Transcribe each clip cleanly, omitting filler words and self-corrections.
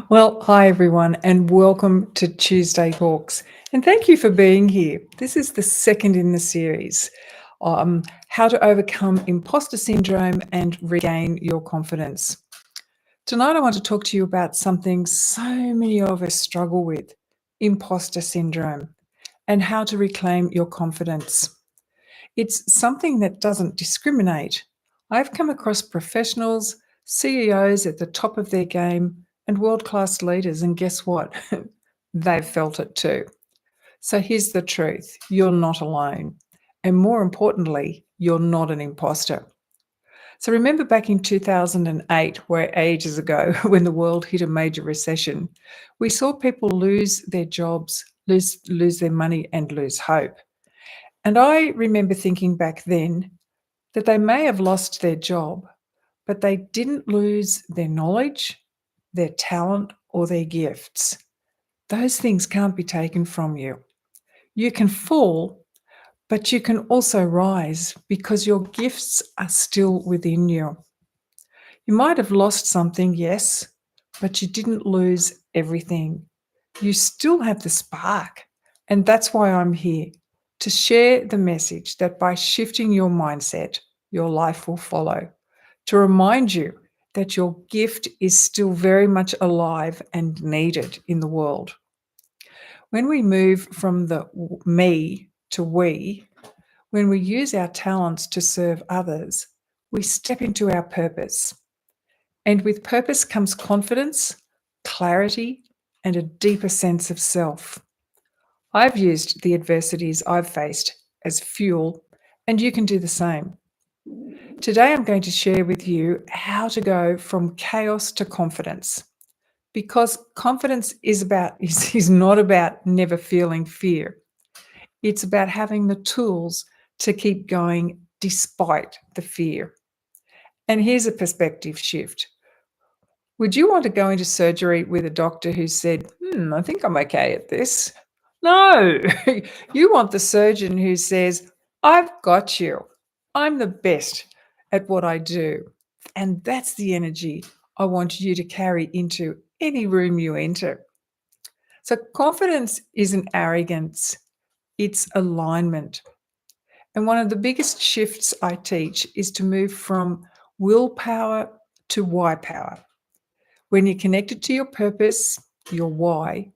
Well, hi everyone, and welcome to Tuesday Talks. And thank you for being here. This is the second in the series, How to Overcome Imposter Syndrome and Regain Your Confidence. Tonight, I want to talk to you about something so many of us struggle with: imposter syndrome, and how to reclaim your confidence. It's something that doesn't discriminate. I've come across professionals, CEOs at the top of their game, and world class leaders, and guess what? They've felt it too. So here's the truth: you're not alone. And more importantly, you're not an imposter. So remember back in 2008, where ages ago, when the world hit a major recession, we saw people lose their jobs, lose their money, and lose hope. And I remember thinking back then that they may have lost their job, but they didn't lose their knowledge, their talent, or their gifts. Those things can't be taken from you. You can fall, but you can also rise because your gifts are still within you. You might have lost something, yes, but you didn't lose everything. You still have the spark. And that's why I'm here to share the message that by shifting your mindset, your life will follow. To remind you that your gift is still very much alive and needed in the world. When we move from the me to we, when we use our talents to serve others, we step into our purpose. And with purpose comes confidence, clarity, and a deeper sense of self. I've used the adversities I've faced as fuel, and you can do the same. Today, I'm going to share with you how to go from chaos to confidence, because confidence is not about never feeling fear. It's about having the tools to keep going despite the fear. And here's a perspective shift. Would you want to go into surgery with a doctor who said, I think I'm okay at this? No, you want the surgeon who says, I've got you. I'm the best at what I do. And that's the energy I want you to carry into any room you enter. So, confidence isn't arrogance, it's alignment. And one of the biggest shifts I teach is to move from willpower to why power. When you're connected to your purpose, your why,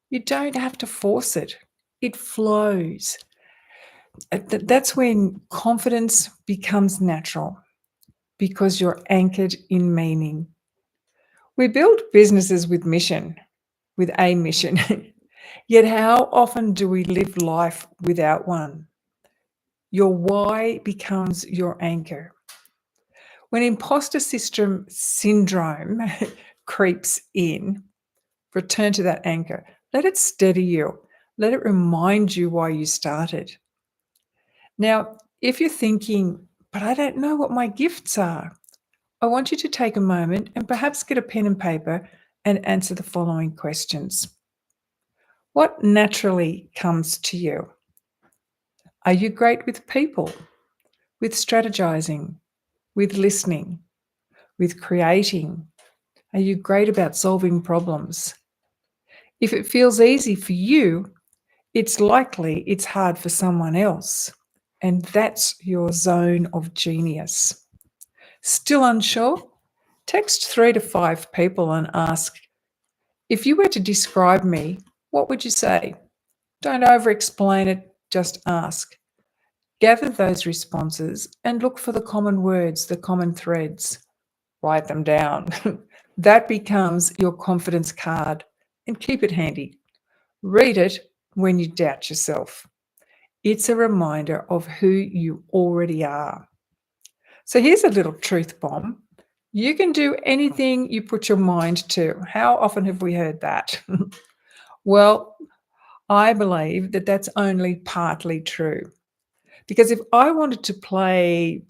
you don't have to force it. It flows. That's when confidence becomes natural because you're anchored in meaning. We build businesses with a mission. Yet, how often do we live life without one? Your why becomes your anchor. When imposter system syndrome creeps in, return to that anchor. Let it steady you. Let it remind you why you started. Now, if you're thinking, but I don't know what my gifts are, I want you to take a moment and perhaps get a pen and paper and answer the following questions. What naturally comes to you? Are you great with people, with strategizing, with listening, with creating? Are you great about solving problems? If it feels easy for you, it's likely it's hard for someone else. And that's your zone of genius. Still unsure? Text 3 to 5 people and ask, if you were to describe me, what would you say? Don't over explain it, just ask. Gather those responses and look for the common words, the common threads. Write them down. That becomes your confidence card, and keep it handy. Read it when you doubt yourself. It's a reminder of who you already are. So here's a little truth bomb. You can do anything you put your mind to. How often have we heard that? Well, I believe that that's only partly true. Because if I wanted to play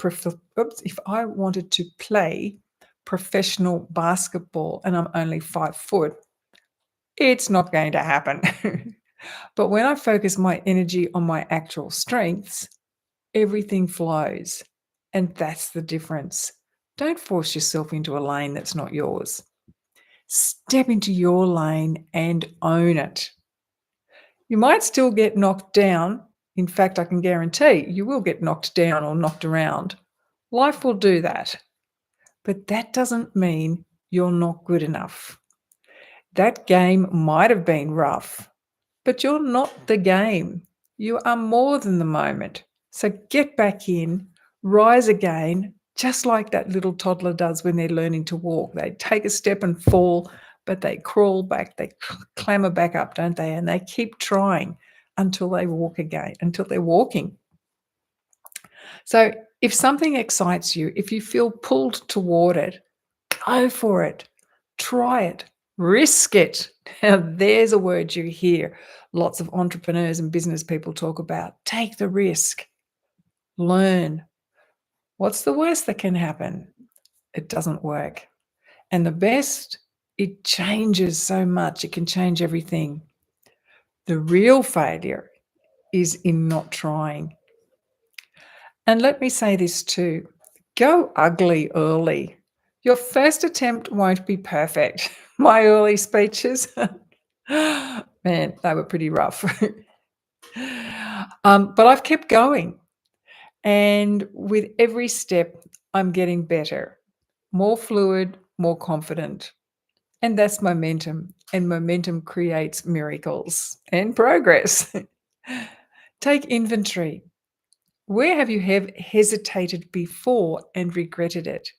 professional basketball and I'm only 5 foot, it's not going to happen. But when I focus my energy on my actual strengths, everything flows. And that's the difference. Don't force yourself into a lane that's not yours. Step into your lane and own it. You might still get knocked down. In fact, I can guarantee you will get knocked down or knocked around. Life will do that. But that doesn't mean you're not good enough. That game might have been rough, but you're not the game. You are more than the moment. So get back in, rise again, just like that little toddler does when they're learning to walk. They take a step and fall, but they crawl back, they clamber back up, don't they? And they keep trying until they walk again, until they're walking. So if something excites you, if you feel pulled toward it, go for it. Try it. Risk it. Now, there's a word you hear lots of entrepreneurs and business people talk about. Take the risk. Learn. What's the worst that can happen? It doesn't work. And the best, it changes so much. It can change everything. The real failure is in not trying. And let me say this too. Go ugly early. Your first attempt won't be perfect. My early speeches, man, they were pretty rough. But I've kept going. And with every step, I'm getting better, more fluid, more confident. And that's momentum. And momentum creates miracles and progress. Take inventory. Where have you hesitated before and regretted it?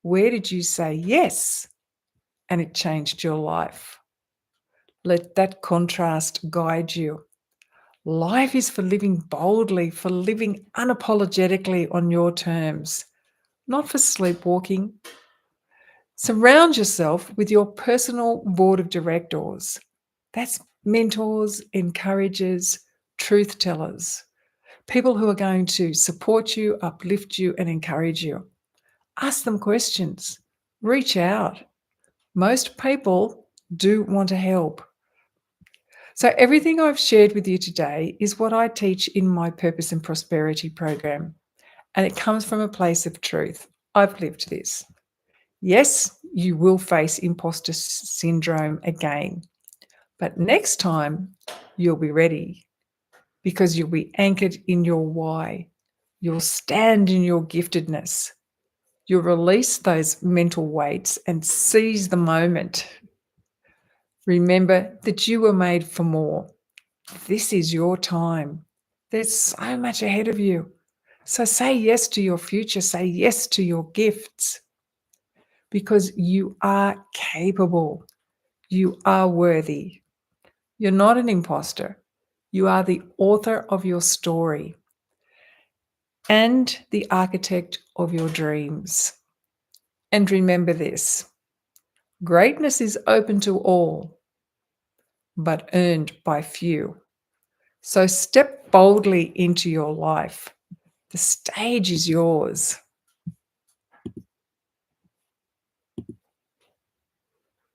Where did you say yes and it changed your life? Let that contrast guide you. Life is for living boldly, for living unapologetically on your terms, not for sleepwalking. Surround yourself with your personal board of directors. That's mentors, encouragers, truth tellers, people who are going to support you, uplift you, and encourage you. Ask them questions. Reach out. Most people do want to help. So everything I've shared with you today is what I teach in my Purpose and Prosperity program. And it comes from a place of truth. I've lived this. Yes, you will face imposter syndrome again. But next time, you'll be ready because you'll be anchored in your why. You'll stand in your giftedness. You'll release those mental weights and seize the moment. Remember that you were made for more. This is your time. There's so much ahead of you. So say yes to your future. Say yes to your gifts because you are capable. You are worthy. You're not an imposter. You are the author of your story and the architect of your dreams. And remember this: greatness is open to all, but earned by few. So step boldly into your life. The stage is yours.